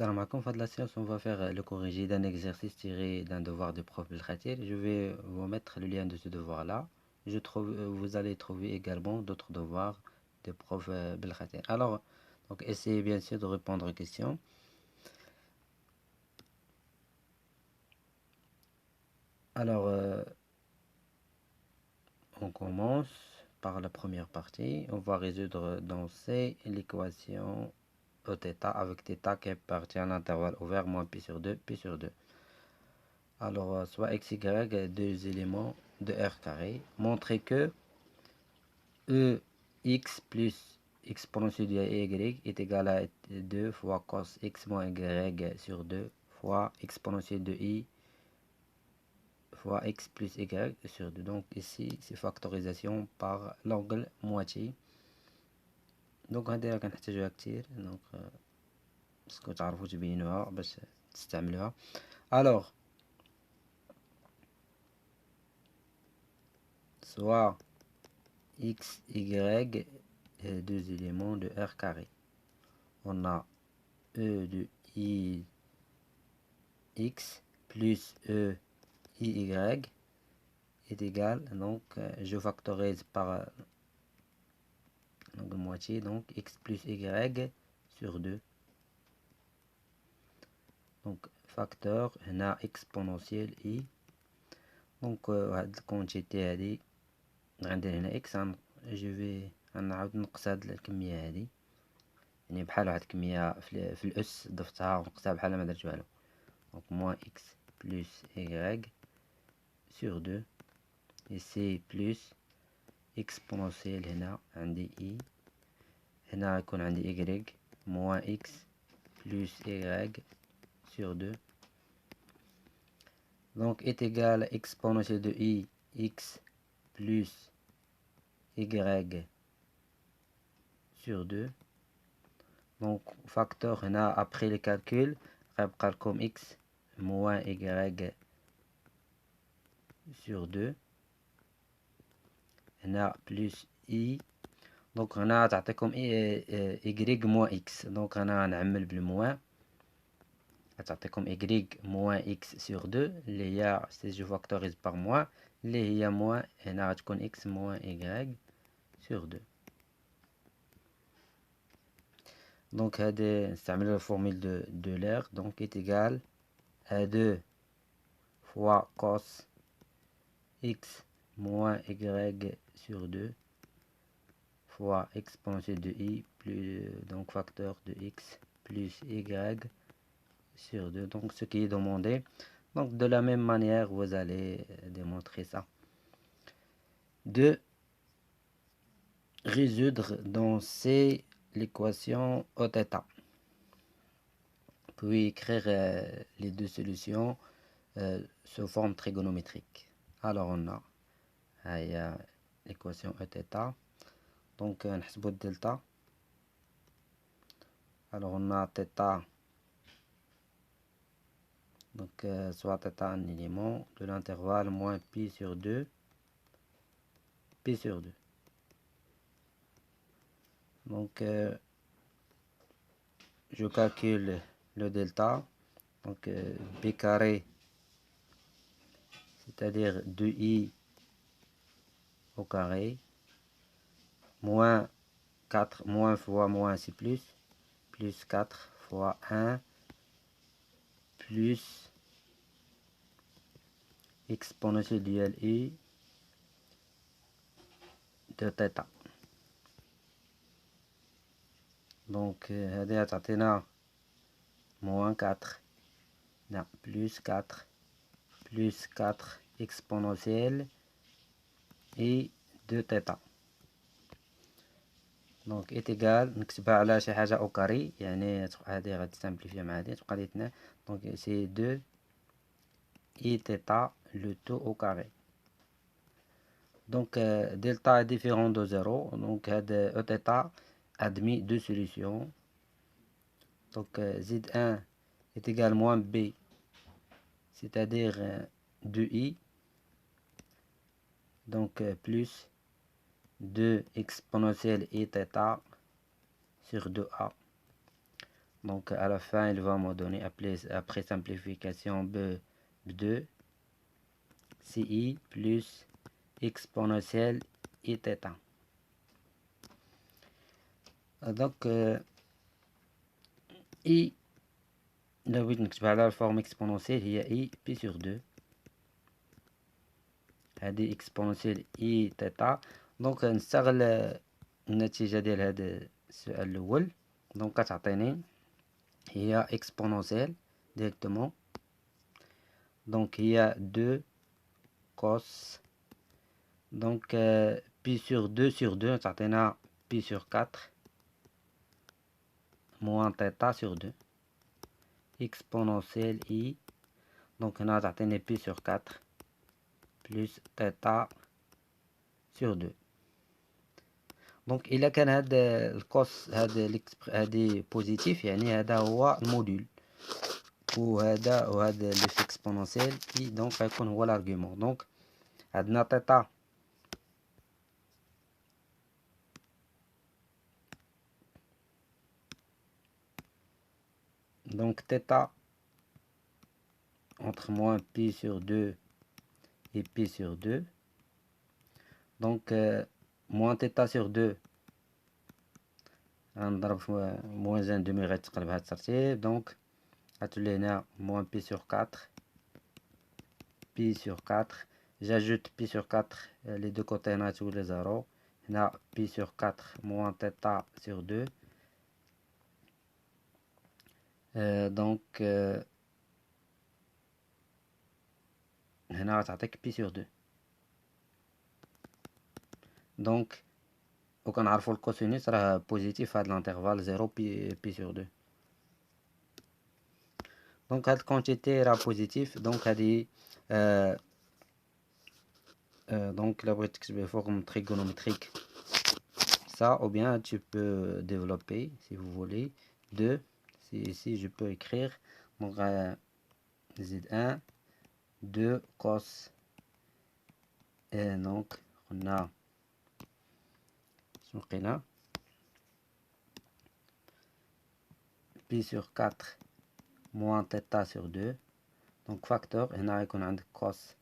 Salam alaikum, de la séance, on va faire le corrigé d'un exercice tiré d'un devoir de prof Belkhatir. Je vais vous mettre le lien de ce devoir-là. Vous allez trouver également d'autres devoirs de prof Belkhatir. Alors, donc essayez bien sûr de répondre aux questions. Alors, on commence par la première partie. On va résoudre dans C l'équation Eθ avec θ qui appartient à l'intervalle ouvert moins pi sur 2, pi sur 2. Alors, soit x, y, deux éléments de R carré. Montrer que Ex plus exponentielle de y est égal à 2 fois cos x moins y sur 2 fois exponentielle de i fois x plus y sur 2. Donc ici, c'est factorisation par l'angle moitié. Donc هذه كنحتاجوها كتير. Donc باسكو تعرفوا تبينوها باش تستعملوها. Alors, soit x, y, deux éléments de R carré. On a E de I x plus E I y est égal, donc je factorise par la moitié, donc x plus y sur 2. Donc facteur, on a exponentielle I. Donc هاد الكونتيتي هادي غندير هنا x. je vais نعاود نقص هاد الكمية هادي، يعني بحال واحد الكمية في الأس ضفتها ونقصها بحال ما درت والو. Donc moins x plus y sur 2 et c'est plus exponentielle هنا عندي i، هنا يكون عندي y moins x plus y sur 2. Donc est égal à exponentielle de i x plus y sur 2. Donc facteur هنا après les calculs غيبقى لكم x moins y sur 2 هنا plus i. دونك هنا تعطيكم y moins x. دونك هنا نعمل بالموان، تعطيكم y moins x sur 2 اللي هي سي جو فاكتوريز باغ موان اللي هي موان، هنا غتكون x moins y sur 2. دونك هادي نستعملو الفورميل دو لير. دونك est égal à 2 fois cos x moins y sur 2 fois exponentielle de i plus donc facteur de x plus y sur 2. Donc ce qui est demandé. Donc de la même manière vous allez démontrer ça. De résoudre dans C l'équation Eθ, puis écrire les deux solutions sous forme trigonométrique. Alors on a l'équation Eθ. Donc نحسبوا الدلتا. Alors on a θ, donc soit θ un élément de l'intervalle moins pi sur 2, pi sur 2. Donc je calcule le delta. Donc b carré, c'est-à-dire 2i au carré, moins 4, moins fois moins c'est plus 4 fois 1 plus exponentielle duel i de θ. Donc هذه تعطينا moins 4 non plus 4 exponentielle et de θ. donc est égal، نكتبها على شي حاجة او كاري، يعني هذه غادي تسامبليفي مع هذه تبقى لي 2. donc c'est 2 et θ le tout au carré. donc delta est différent de 0. donc هذا Eθ admis deux solutions. donc Z1 est égal moins B, c'est-à-dire 2i, donc plus 2 exponentielle et θ sur 2a. Donc à la fin, il va me donner, après simplification, B2 CI plus exponentielle I θ. Donc I لو بغيت نكتبها على الفورم اكسبونونسيال هي I بي سور 2. هذه اكسبونونسيال I θ. دونك نستغل النتيجة ديال هذا السؤال الأول. دونك كتعطيني هي اكسبونونسيال ديريكتومون. دونك هي 2 cos. دونك بي سور 2 تعطينا بي سور 4 موان θ سور 2 exponentielle I. دونك هنا تعطيني بي سور 4 بلس θ سور 2. دونك إلا كان هاد الكوس هادي بوزيتيف يعني هذا هو الموديل، وهذا ليف اكسبونونسيال I دونك غيكون هو الارغيومون. دونك عندنا θ donc θ entre moins pi sur 2 et pi sur 2. Donc moins θ sur 2 غنضرب في moins 1 demi غتقلب بهذا الترتيب. دونك غتولي هنا moins pi sur 4 pi sur 4. j'ajoute pi sur 4 les deux côtés هنا تولي 0. هنا pi sur 4 moins θ sur 2. دونك هنا غتعطيك بي سور 2. دونك وكنعرفو الكوسينوس راه بوزيتيف في هاد الانترفال 0 بي سور 2. دونك هاد الكونتيتي راه بوزيتيف. دونك هادي donc là, tu peux forme trigonométrique ça, ou bien tu peux développer si vous voulez 2. Ici je peux écrire donc Z1 2 cos et donc on a pi sur 4 moins θ sur 2. donc facteur هنا يكون عندك cos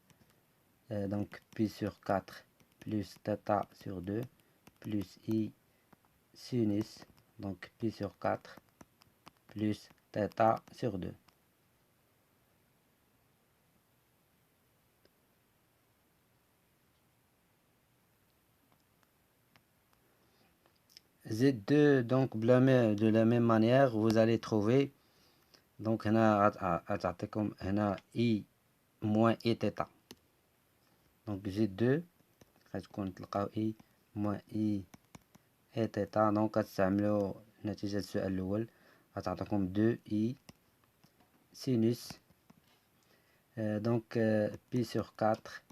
donc pi sur 4 plus θ sur 2 plus I sinus donc pi sur 4 plus θ sur 2. Z2 donc de la même manière vous allez trouver donc هنا غتعطيكم هنا I moins I θ. donc Z2 غتكون تلقاو I moins I θ. donc غتستعملوا نتيجة السؤال الأول غتعطيكم 2 I sinus donc pi sur 4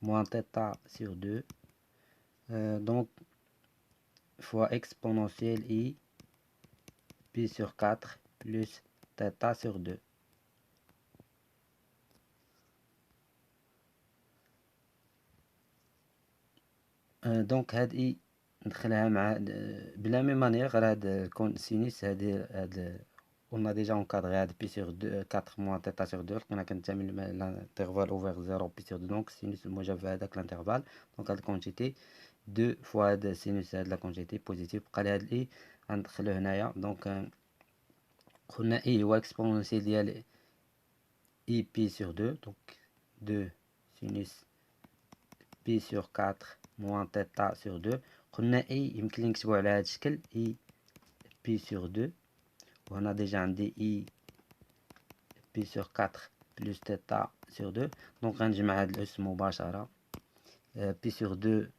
moins θ sur 2 donc fois exponentielle I pi sur 4 plus θ sur 2. دونك هاد اي ندخلها مع بلا ميم مانيير غير هاد الكونسينيس هاد on a déjà encadré هاد بي سور 4 moins θ sur 2 لقينا كنتمي l'intervalle ouvert 0 بي سور 2 دونك سينوس الموجب في هذاك الانترفال. دونك هاد الكونتيتي 2 فوا هاد سينوس هاد لا كونتيتي بوزيتيف. بقى لي هاد الاي غندخلو هنايا. دونك قلنا اي هو اكسبونونسيال ديال اي بي سور 2 دونك 2 سينوس بي سور 4 moins θ sur 2. قلنا اي يمكن لي نكتبو على هذا الشكل اي بي sur 2 وهنا ديجا عندي اي بي sur 4 plus θ sur 2. دونك غنجمع هاد الأس مباشرة بي sur 2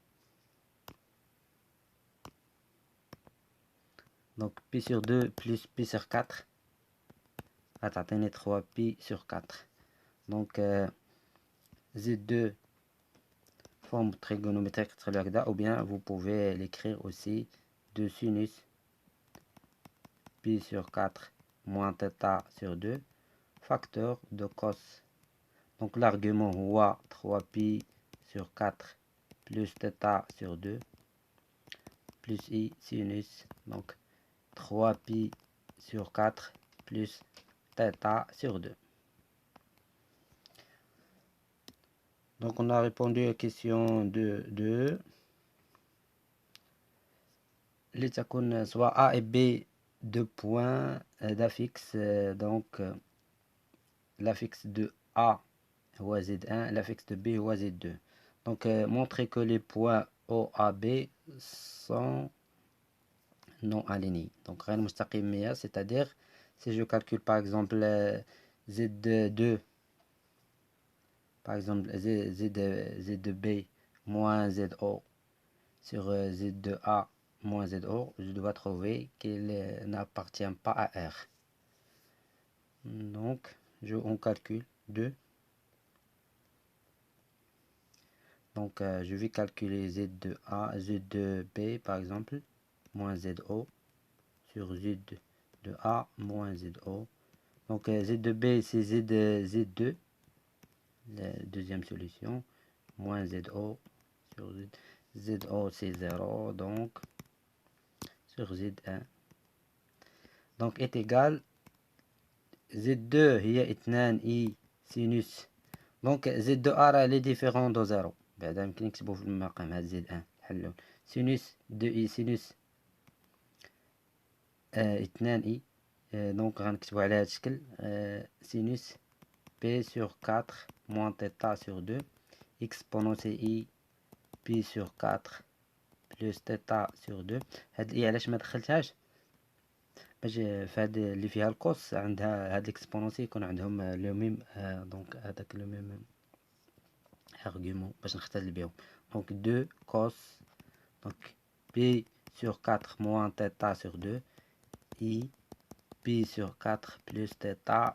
دونك بي sur 2 plus بي sur 4 غتعطيني 3 بي sur 4. دونك Z2 forme trigonométrique تخليو هكذا ou bien vous pouvez l'écrire aussi 2 sinus pi sur 4 moins θ sur 2 facteur de cos. donc l'argument هو 3 pi sur 4 plus θ sur 2 plus I sinus, donc 3 pi sur 4 plus θ sur 2. Donc on a répondu à la question 2. لتكون soit A et B deux points d'affixe, donc l'affixe de A هو Z1, l'affixe de B هو Z2. Donc montrer que les points OAB sont non alignés. Donc غير مستقيمية, c'est-à-dire si je calcule par exemple Z2, par exemple Z2B moins ZO sur Z2A moins ZO, je dois trouver qu'il n'appartient pas à R. Donc on calcule 2. Donc je vais calculer Z2A, Z2B par exemple, moins ZO sur Z2A moins ZO. Donc Z2B c'est Z2, la deuxième solution, moins ZO sur Z. ZO c'est 0, donc sur Z1. Donc est égal Z2 هي 2 I sinus. Donc Z2A راه لي ديفيرون دو 0. بعدا يمكن نكتبو في المقام هاد Z1 نحلو sinus 2I sinus 2I. donc غنكتبو على هاد الشكل sinus P sur 4 moins θ sur 2 exponentielle I P sur 4 plus θ sur 2. هاد الإي علاش ما دخلتهاش؟ باش فهاد اللي فيها الكوس عندها هاد الاكسبونونسي يكون عندهم لو ميم، دونك هذاك لو ميم ارغيومون باش نختزل بهم. دونك 2 كوس دونك بي sur 4 moins θ sur 2 I بي sur 4 plus θ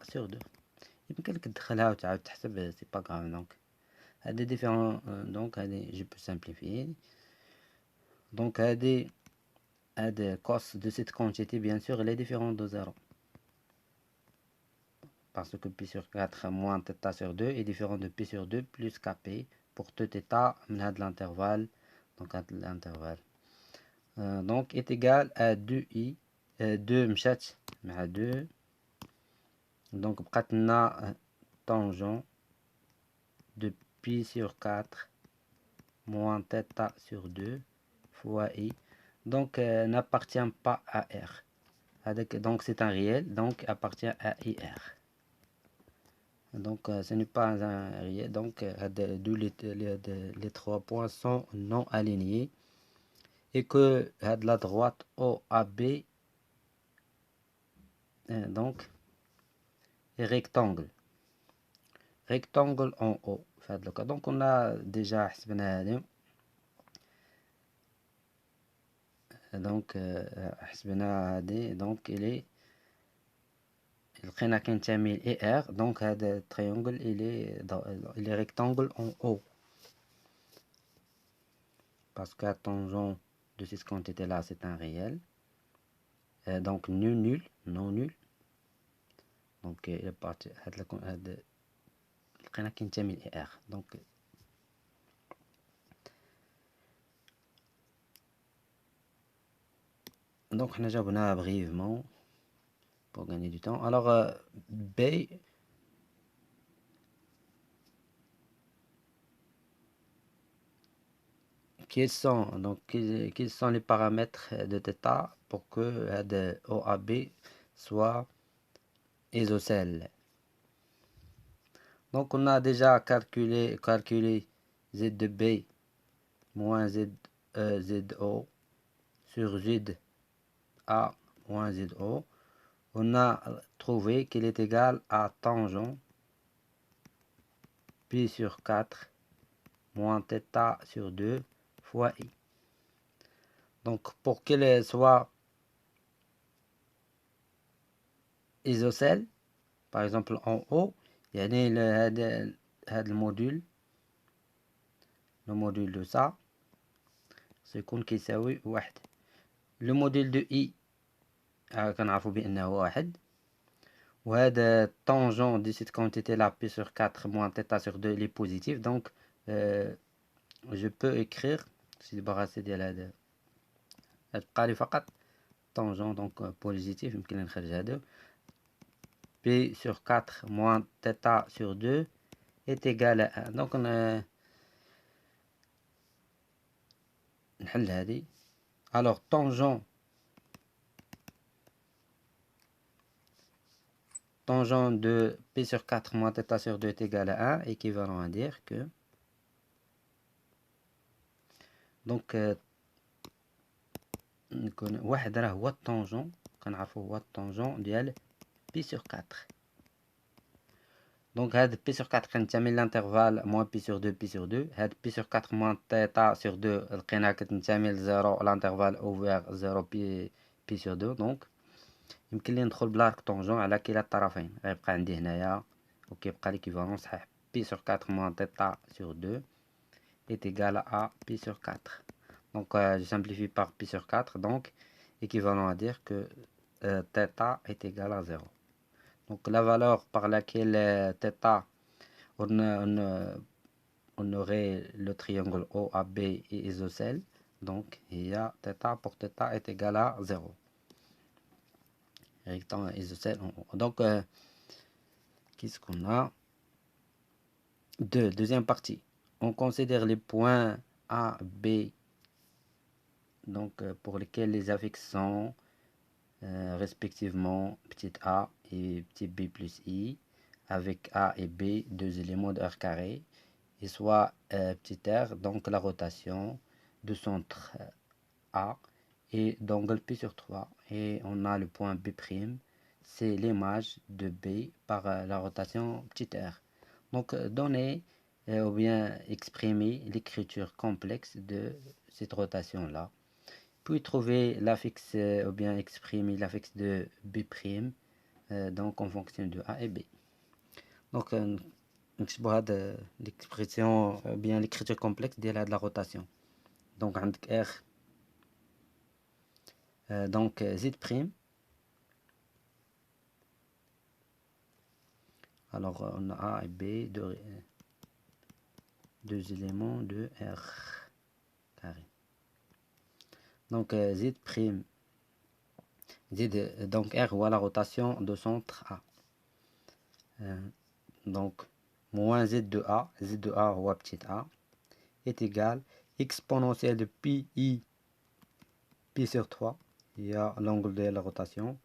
sur 2. يمكن لك تدخلها وتعاود تحسب سي با غاف. دونك هادي ديفيرون، دونك هادي جو بو سامبليفيي. دونك هادي cos de cette quantité, bien sûr, elle est différente de 0. Parce que pi sur 4 moins θ sur 2 est différent de pi sur 2 plus kp pour tout état de l'intervalle. Donc, l'intervalle. Donc, est égal à 2i. 2 مشات مع 2. Donc, بقات لنا tangent de pi sur 4 moins θ sur 2 fois i. Donc n'appartient pas à R. Donc c'est un réel, donc appartient à IR. Donc ce n'est pas un réel, donc d'où les 3 points sont non alignés. Et que de la droite OAB donc est rectangle. Rectangle en haut. Donc on a déjà donc حسبنا هذه donc لقينا كينتمي ل R. donc هذا التريونغل il est rectangle en haut parce que la tangente de cette quantité là c'est un réel, donc nul non nul. donc il est parti هذا لقينا كينتمي ل R. donc حنا جاوبناها brièvement pour gagner du temps. Alors B, quels sont les paramètres de θ pour que de OAB soit isocèle? Donc on a déjà calculé Z de B moins ZO sur Z A moins ZO. On a trouvé qu'il est égal à tangent pi sur 4 moins θ sur 2 fois I. Donc pour qu'elle soit isocèle, par exemple en haut, يعني هذا الموديل de ça سيكون كيساوي 1. le module de I كنعرفوا بأنه 1. وهذا tangent de cette quantité là P sur 4 moins θ sur 2 il est positif. donc je peux écrire, je suis débarrassé de تبقى لي فقط طونجون دونك بوزيتيف يمكن لي نخرج هذا بي سور 4 موان تيتا سور 2 est égal à 1 دونك نحل هذه. alors tangent de p sur 4 moins θ sur 2 est égal à 1 équivalent à dire que donc واحد راه هو الطونجون كنعرفوا هو الطونجون ديال بي سور 4 دونك هاد بي سور 4 كنتمي للانترفال موان بي سور 2 بي سور 2 هاد بي سور 4 موان تيتا سور 2 لقينا كتنتمي لزيرو لانترفال اوفير زيرو بي سور 2 دونك يمكن لي ندخل بلا طونجون على كلا الطرفين غيبقى عندي هنايا وكيبقى ليكيفالون صحيح بي سور 4 موان تيتا سور 2 est égal à pi sur 4. Donc je simplifie par pi sur 4, donc équivalent à dire que θ est égal à 0. Donc la valeur par laquelle θ, on aurait le triangle OAB et isocèle, donc il y a θ pour θ est égal à 0. Rectangle isocèle en haut. Donc qu'est-ce qu'on a? Deuxième partie. On considère les points A, B, donc pour lesquels les affixes sont respectivement petit a et petit b plus i, avec a et b, deux éléments de r carré, et soit petit r, donc la rotation de centre a et d'angle pi sur 3. Et on a le point b', c'est l'image de b par la rotation petit r. Donc donner ou bien exprimer l'écriture complexe de cette rotation-là. Puis trouver l'affixe ou bien exprimer l'affixe de B', donc en fonction de A et B. Donc نكتبوا هاد l'expression ou bien l'écriture complexe ديال هاد la rotation. Donc عندك R donc Z'. Alors on a A et B, deux éléments de R carré. Donc Z', donc R ou la rotation de centre A. Donc moins Z de A ou petit a est égal exponentielle de pi sur 3, il y a l'angle de la rotation,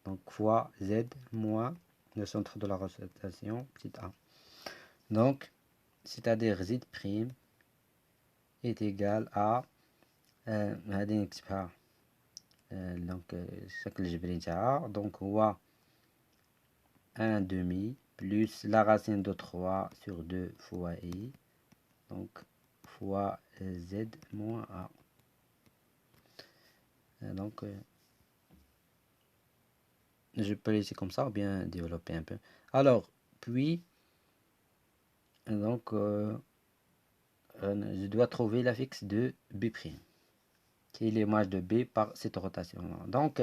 donc fois Z moins le centre de la rotation petit a. Donc c'est-à-dire Z' est égal à هذه نكتبها donc الشكل الجبري نتاعها donc هو 1 demi plus la racine de 3 sur 2 fois i, donc fois z moins a. Donc je peux laisser comme ça ou bien développer un peu. Alors puis donc je dois trouver l'affixe de b', qui est l'image de b par cette rotation là. Donc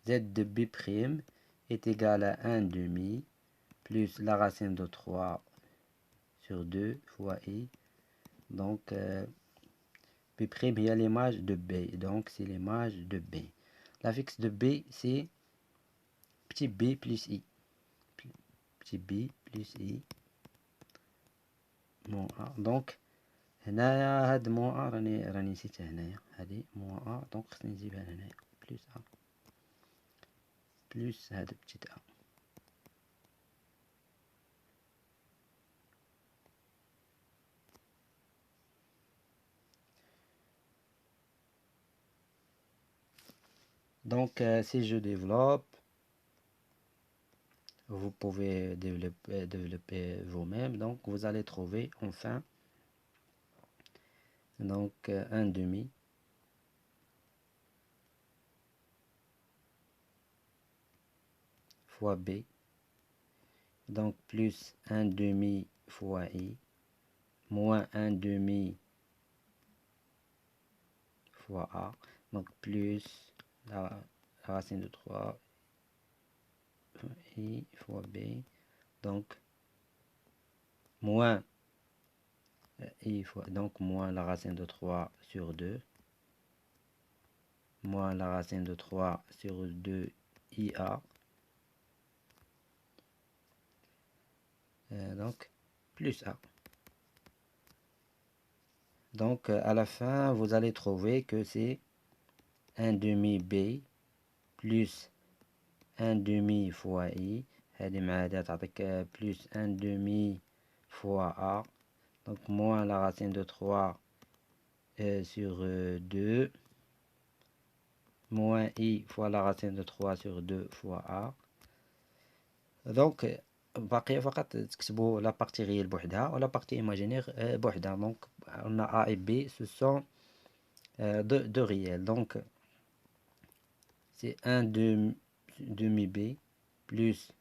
z de b' est égal à 1 demi plus la racine de 3 sur 2 fois i, donc b' il y a l'image de b, donc c'est l'image de b. L'affixe de b c'est petit b plus i, petit b plus i moins a. donc هنايا هاد moins a راني نسيتها هنايا، هادي moins a donc خصني نجيبها هنايا plus a plus هاد petit a. Donc si je développe, vous pouvez développer vous-même, donc vous allez trouver enfin donc 1 demi fois b, donc plus 1 demi fois i, moins 1 demi fois a, donc plus la racine de 3 i fois b, donc moins i fois, donc moins la racine de 3 sur 2 moins la racine de 3 sur 2 IA. Donc, plus A. Donc, à la fin, vous allez trouver que c'est 1 demi B plus 1 demi fois I. Plus 1 demi fois A. Donc, moins la racine de 3 sur 2. Moins I fois la racine de 3 sur 2 fois A. Donc, باقي فقط تكتبوا la partie réelle بوحدها و la partie imaginaire بوحدها. Donc, on a A et B, ce sont deux réels. Donc, c'est 1 demi B plus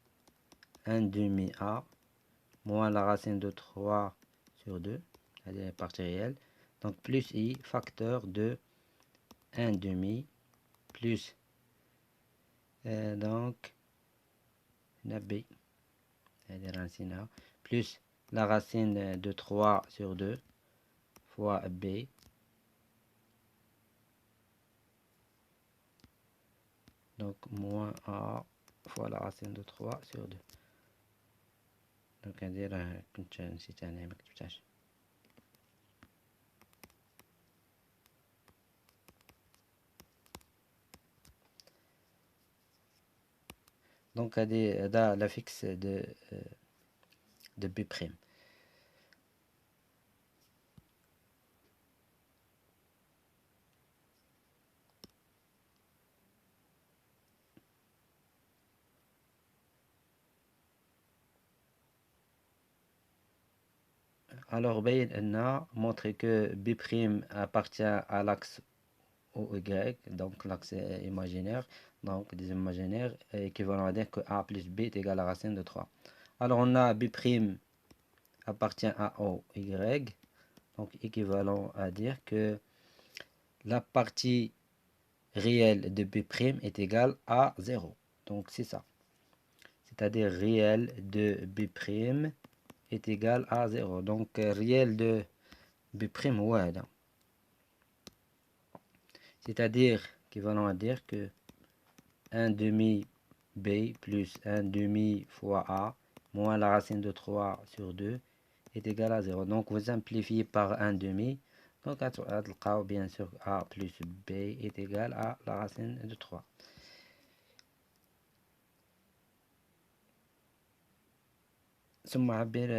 1 demi A moins la racine de 3 sur 2, c'est-à-dire la partie réelle. Donc, plus I facteur de 1 demi plus donc B, c'est-à-dire ainsi là, plus la racine de 3 sur 2 fois B donc moins A fois la racine de 3 sur 2. Donc ندير كنت نسيت أنا ما كتبتهاش. Donc هذا la fixe de B'. Alors باين أن montrer que B' appartient à l'axe OY, donc l'axe imaginaire, donc des imaginaires équivalent à dire que A plus B est égal à la racine de 3. Alors on a B' appartient à OY, donc équivalent à dire que la partie réelle de B' est égale à 0. Donc c'est ça. C'est-à-dire réel de B' est égal à 0. Donc réel de B' ouais. C'est-à-dire équivalent à dire que 1 demi B plus 1 demi fois A moins la racine de 3 sur 2 est égal à 0. Donc vous simplifiez par 1 demi. Donc bien sûr A plus B est égal à la racine de 3.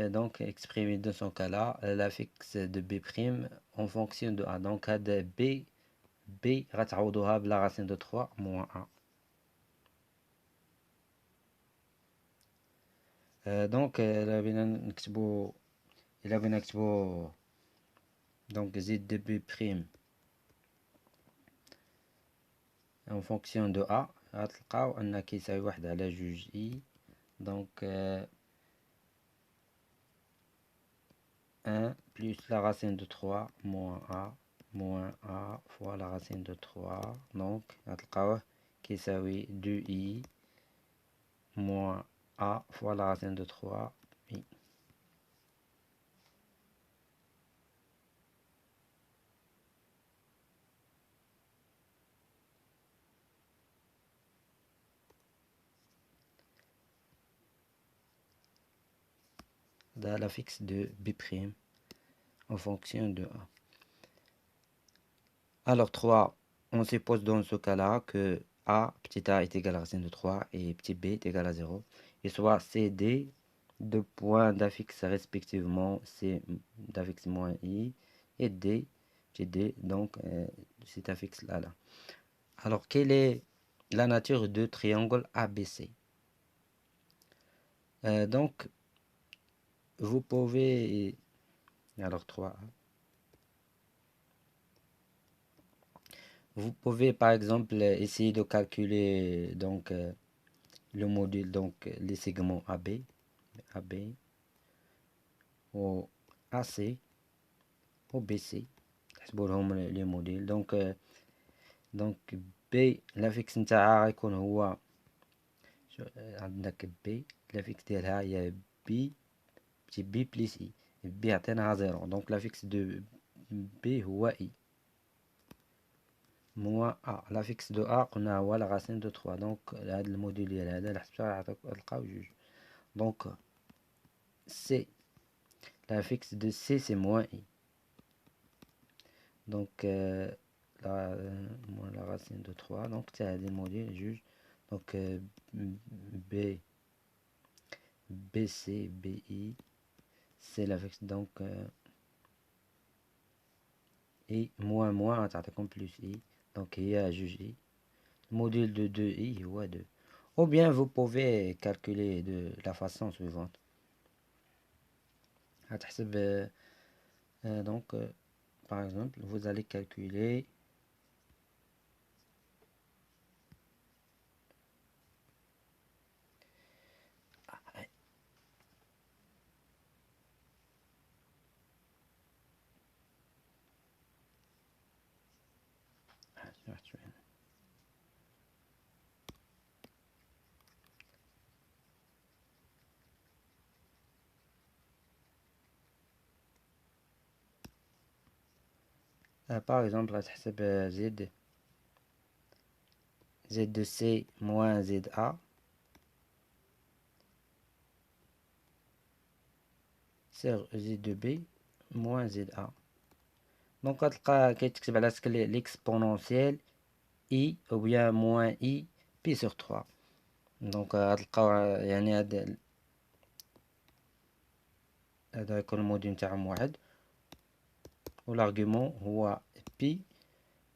Donc exprimer dans son cas là la fixe de B' en fonction de A. Donc هذا B غتعوضوها بلا racine de 3 moins 1. Donc إلا بغينا نكتبو donc زيد de B' en fonction de A غتلقاو أن كيساوي 1 على 2 I. Donc 1 plus la racine de 3 moins A fois la racine de 3. Donc غتلقاوه كيساوي 2I moins A fois la racine de 3 I. Dans la fixe de B' en fonction de A. Alors 3, on suppose dans ce cas-là que A, petit a est égal à racine de 3 et petit b est égal à 0. Et soit CD, deux points d'affixe respectivement C d'affixe moins I et D, petit d, donc cet affixe là. Alors quelle est la nature de triangle ABC? Donc vous pouvez, alors 3, vous pouvez par exemple essayer de calculer donc le module, donc les segments AB ou AC ou BC. les modules. Donc B l'affixe نتاعها غيكون هو عندك B l'affixe ديالها هي B petit B plus I. B عطيناها 0 donc l'affixe de B هو I moins A. La fixe de A قلنا هو la racine de 3. donc هذا الموديل ديال هذا اللي حسبتها غتلقاو جوج. donc C, la fixe de C c'est moins I. donc moins la racine de 3. donc c'est هذا الموديل جوج. donc B, BC, BI c'est la fixe donc I moins moins غتعطيكم plus I. donc هي جوج I. Le module de 2i هو 2. Ou bien vous pouvez calculer de la façon suivante. Donc par exemple vous allez calculer par exemple غتحسب Z de C moins ZA sur Z de B moins ZA. donc غتلقى كيتكتب على شكل l'exponentielle I ou bien moins I pi sur 3. donc غتلقاو يعني هذا يكون الموديل نتاعهم واحد والargument هو pi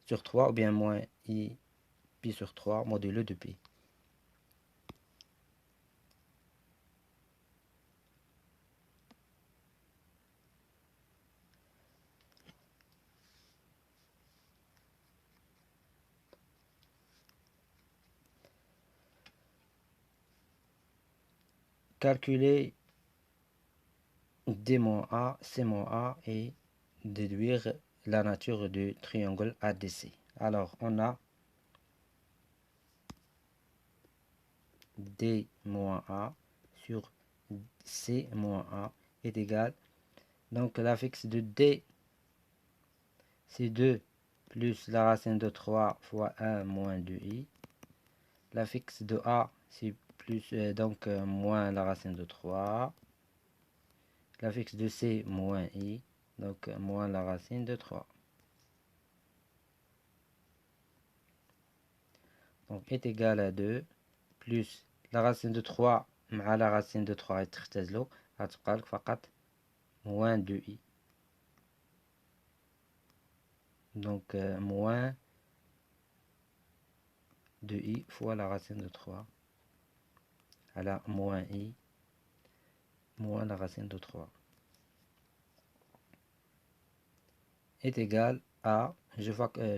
sur 3 ou bien moins I pi sur 3 modulo de pi. Calculer D moins A, C moins A et déduire la nature du triangle ADC. Alors on a D moins A sur C moins A est égal, donc la fixe de D c'est 2 plus la racine de 3 fois 1 moins 2i. La fixe de A c'est plus donc moins la racine de 3. La fixe de C moins I, donc moins la racine de 3. donc est égal à 2 plus la racine de 3 مع la racine de 3 يتختزلوا غتبقى لك فقط moins 2i. donc moins 2i fois la racine de 3 على moins i moins la racine de 3 est égal à, je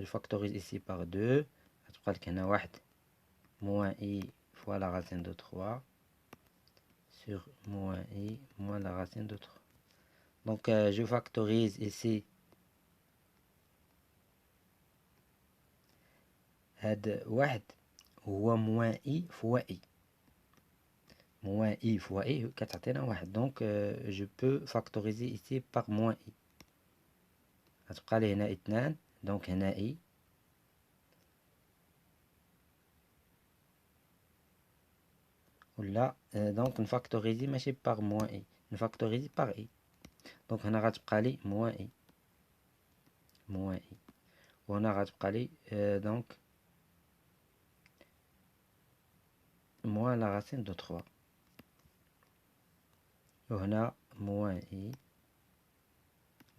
factorise ici par 2 غتبقى لك هنا 1 moins i fois la racine de 3 sur moins i moins la racine de 3. donc je factorise ici هاد 1 هو moins i fois i. moins i fois i كتعطينا 1. donc je peux factoriser ici par moins i. غتبقى لي هنا 2 donc هنا i ولا donc نفاكتوريزي ماشي par moins i نفاكتوريزي par i. donc هنا غتبقى لي moins i وهنا غتبقى لي donc moins la racine de 3 وهنا moins i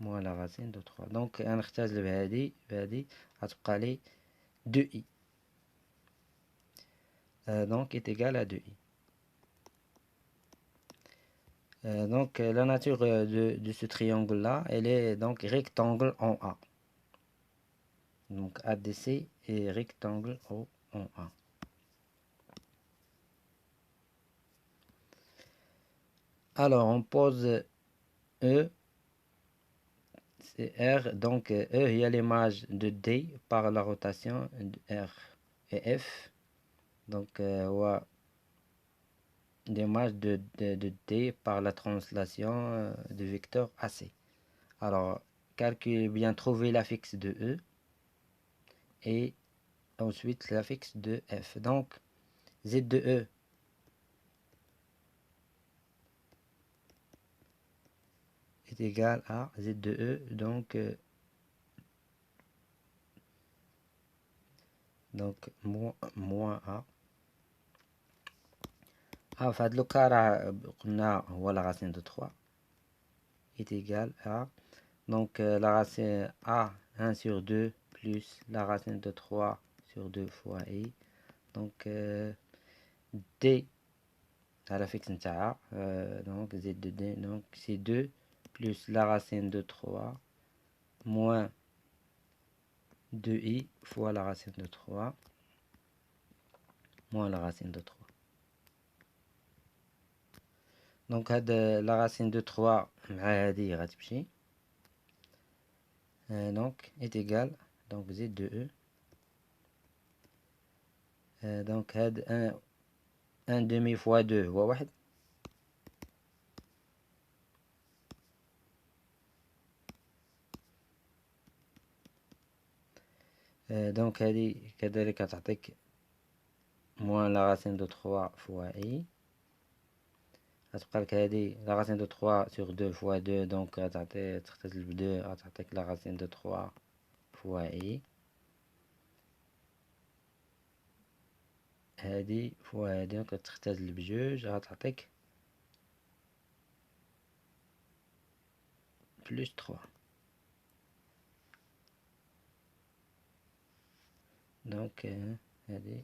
moins la racine de 3. donc غنختزل بهادي غتبقى لي 2i donc est égal à 2i. donc la nature de ce triangle là elle est donc rectangle en A. donc ADC est rectangle en A. alors on pose E c'est R. donc E il y a l'image de D par la rotation de R et F. donc l'image de D par la translation du vecteur AC. alors calculer bien trouver la fixe de E et ensuite l'affixe de f. Donc z de e est égal à z de e, donc moins a. في هاد لوكا راه قلنا هو لا racine de 3 est égal à donc la racine a 1 sur 2 plus la racine de 3 sur 2 fois i, donc d à la fixe نتاعها donc z de d, donc c'est 2 plus la racine de 3 moins 2i fois la racine de 3 moins la racine de 3. Donc la racine de 3 مع هذه غتمشي donc est égal donc z de e donc هاد 1 demi fois 2 هو 1. donc هذه كذلك تعطيك moins la racine de 3 fois i. غتبقى لك هذه la racine de 3 sur 2 fois 2 donc غتعطي تختزل ب 2 غتعطيك la racine de 3 fois i. هذه فوا هذه كتختزل بجوج غتعطيك plus 3. donc هذه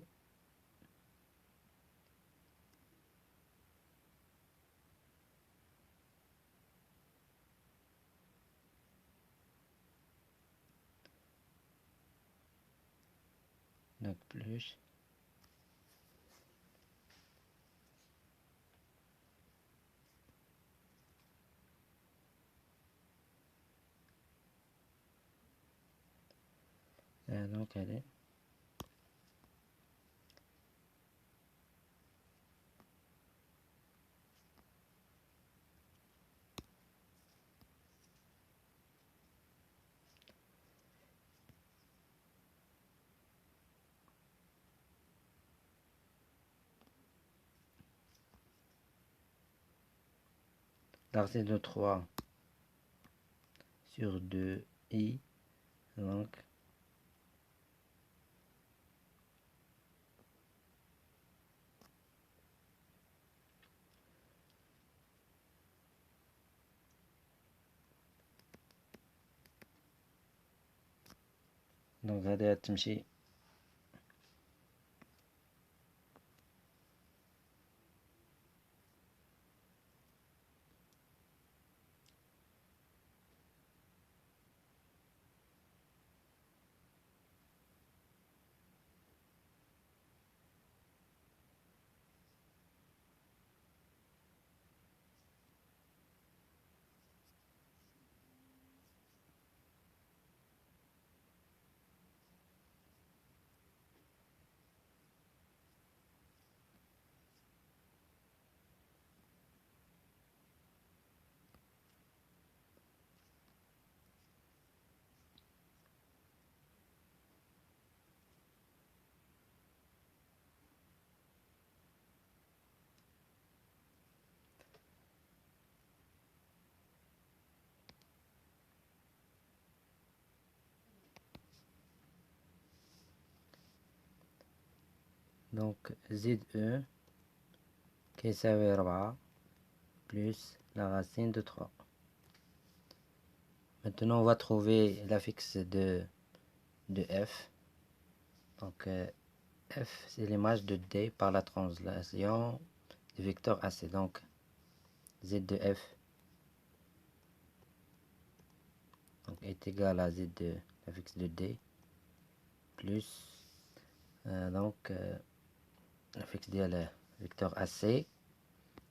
donc plus donc هذه la racine de 3 sur 2 i donc هذه تمشي donc ZE كيساوي 4 plus la racine de 3. Maintenant on va trouver l'affixe de f. Donc f c'est l'image de d par la translation du vecteur AC. Donc z de f donc est égal à z de l'affixe de d plus donc l'affixe ديال vecteur AC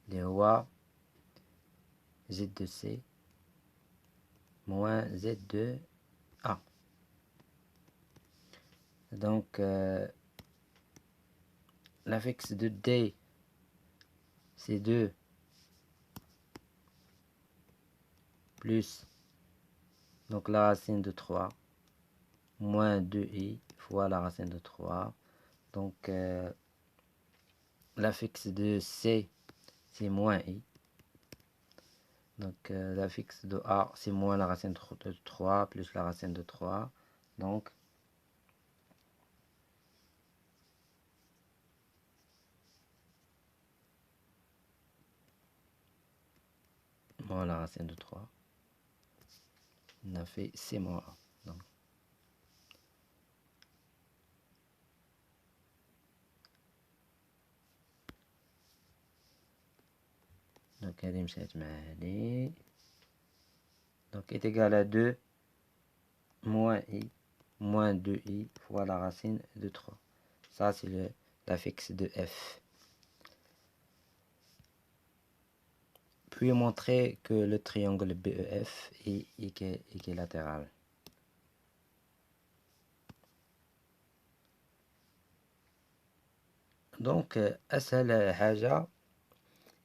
اللي هو z de c moins z de a. Donc l'affixe de d c'est 2 plus donc la racine de 3 moins 2i fois la racine de 3. Donc, l'affixe de C, c'est moins i. Donc, l'affixe de A, c'est moins la racine de 3 plus la racine de 3. Donc, moins la racine de 3. On a fait C moins A. Donc, هذه مشات مع هذه. Donc, est égal à 2 moins i moins 2i fois la racine de 3. Ça, c'est l'affixe de f. Puis montrer que le triangle BEF est équilatéral. Donc, أسهل حاجة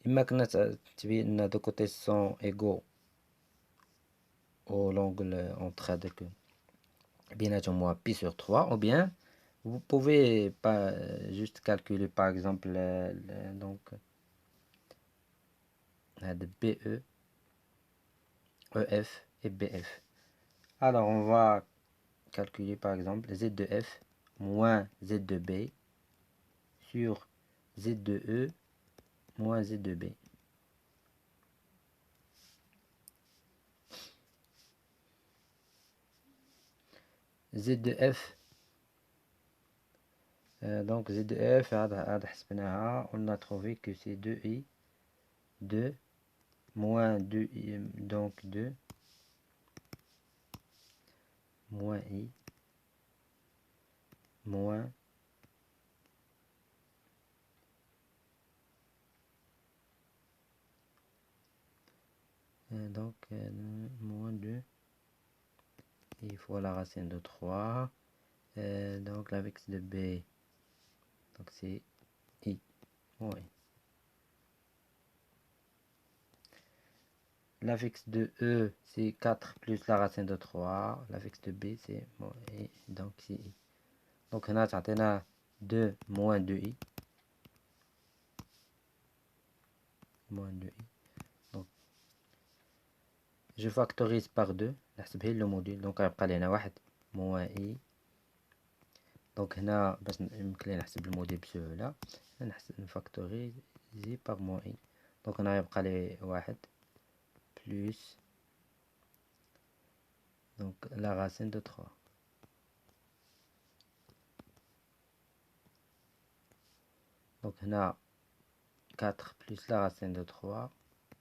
إما كنا تبين أن deux côtés sont égaux au l'angle entre هذاك بيناتهم هو pi sur 3, ou bien vous pouvez pas juste calculer par exemple donc BE, EF et BF. Alors on va calculer par exemple Z de F moins Z de B sur Z de E moins Z de B. Z de F, donc Z de F, on a trouvé que c'est 2i, 2 moins 2i, donc 2 moins i moins donc moins 2 il faut la racine de 3, donc l'affixe de B, donc c'est i moins i. L'affixe de E, c'est 4 plus la racine de 3. L'affixe de B, c'est moins i, donc c'est i. Donc on a 2 moins 2i. Moins 2i. Donc je factorise par 2. نحسب هي le module. Donc غيبقى لنا 1 moins i. Donc هنا باش يمكن لي نحسب الموديل بسهولة نفactoriser par moins i. Donc هنا غيبقى لي 1 plus donc la racine de 3. Donc هنا 4 plus la racine de 3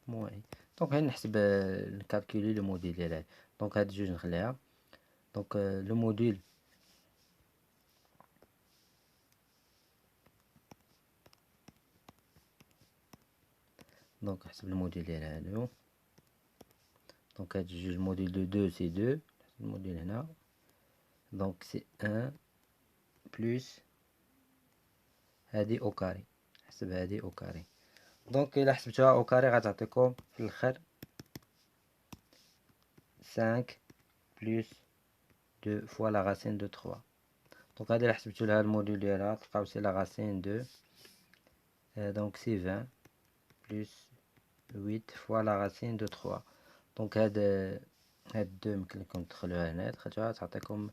moins i. Donc هنا نحسب نكالكولي لو موديل ديال دونك هاد جوج نخليها. دونك لو موديل دونك نحسب الموديل ديال هادو. دونك هاد جوج الموديل دو 2 سي 2 الموديل هنا. دونك سي 1 بلس هادي او كاري. نحسب هادي او كاري. دونك الا حسبتوها او كاري غتعطيكم في الاخر 5 بلس 2 fois la racine de 3. دونك هادي الا حسبتو لها الموديل ديالها تلقاو سي لا racine de دونك سي 20 بلس 8 fois la racine de 3. دونك هاد 2 يمكن لكم تدخلوها هنا دخلتوها تعطيكم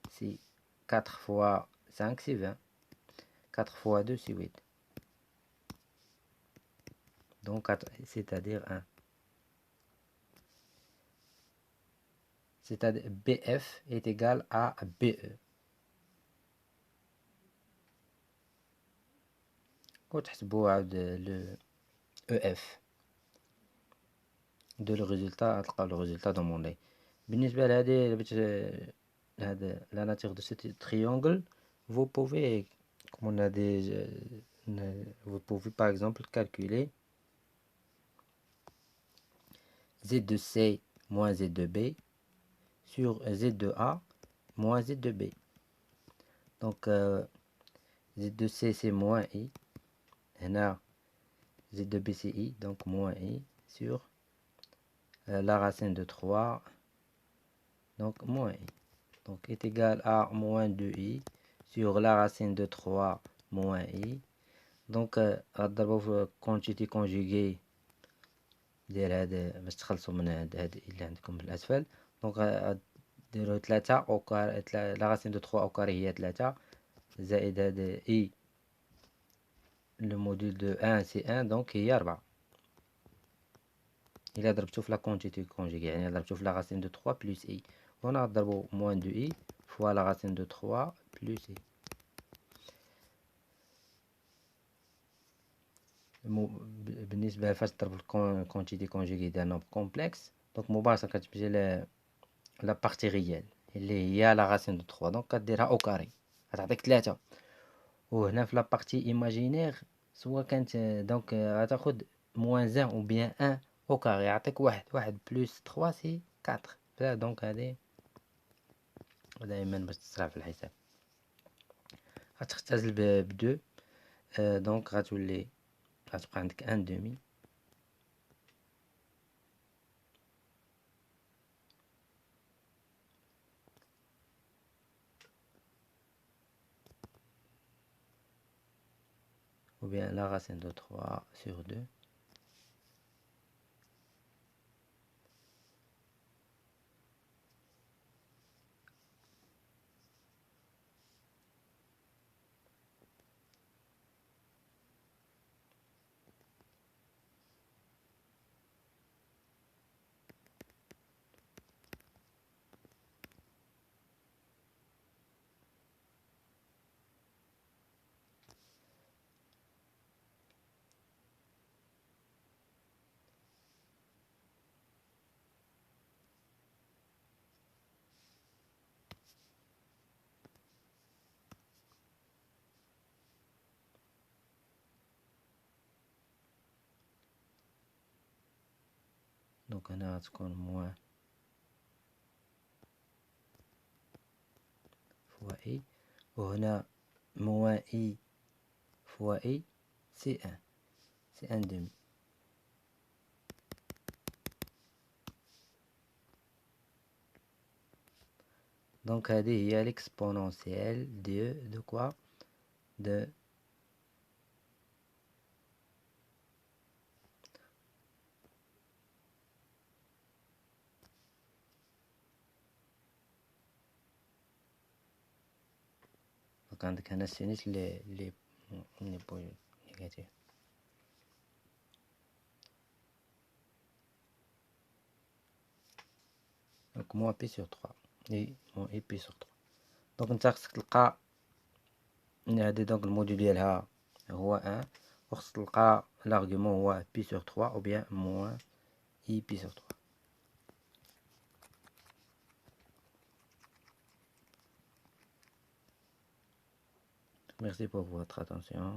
سي 4 fois 5 سي 20 4 fois 2 c'est 8. Donc c'est-à-dire 1. C'est-à-dire BF est égal à BE. وتحسبوا عاود le EF de le résultat تلقاو le résultat demandé. بالنسبة لهذه باش هذا la nature de ce triangle, vous pouvez comme on a des vous pouvez par exemple calculer Z de C moins Z de B sur Z de A moins Z de B. Donc Z de C c'est moins I. هنا Z de B c'est I, donc moins I sur la racine de 3, donc moins I. Donc est égal à moins 2i sur la racine de 3 moins i. Donc غنضربو في quantité conjuguée ديال هاد باش تخلصوا من هاد اللي عندكم في الاسفل. دونك غديروا 3 او كار لا راسين دو 3 او كاري هي 3 زائد هاد اي لو موديل دو 1 سي 1 دونك هي 4. الا ضربتو في لا كونتيتي كونجيغي يعني ضربتو في لا راسين دو 3 بلس اي، هنا غضربو موان دو اي فوا لا راسين دو 3 بلس اي. بالنسبه فاش تضرب الكونتيتي كونجيغي ديال نومبر كومبلكس دونك مباشره كتمشي لا بارتي ريال اللي هي لا راسين دو 3 دونك كديرها او كاري غتعطيك 3. وهنا في لا بارتي ايماجينير سوا كانت دونك غتاخد موان 1 او بيان 1 او كاري يعطيك 1 بلس 3 سي 4. دونك هادي دائما باش تسرع في الحساب غتختزل ب2. دونك غتولي غتبقى عندك 1 دومي ou bien la racine de 3 sur 2 دونك هنا غتكون موان فوا اي وهنا موان اي فوا اي سي 1 دومي. دونك هذه هي l'exponentielle de quoi de دونك عندك هنا السينوس لي نيجاتيف. دونك موان بي سور 3 اي موان اي بي سور 3. دونك نتا خصك تلقى هادي دونك الموديل ديالها هو 1 وخصك تلقى لارغيومون هو بي سور 3 او بيان موان اي بي سور 3. Merci pour votre attention.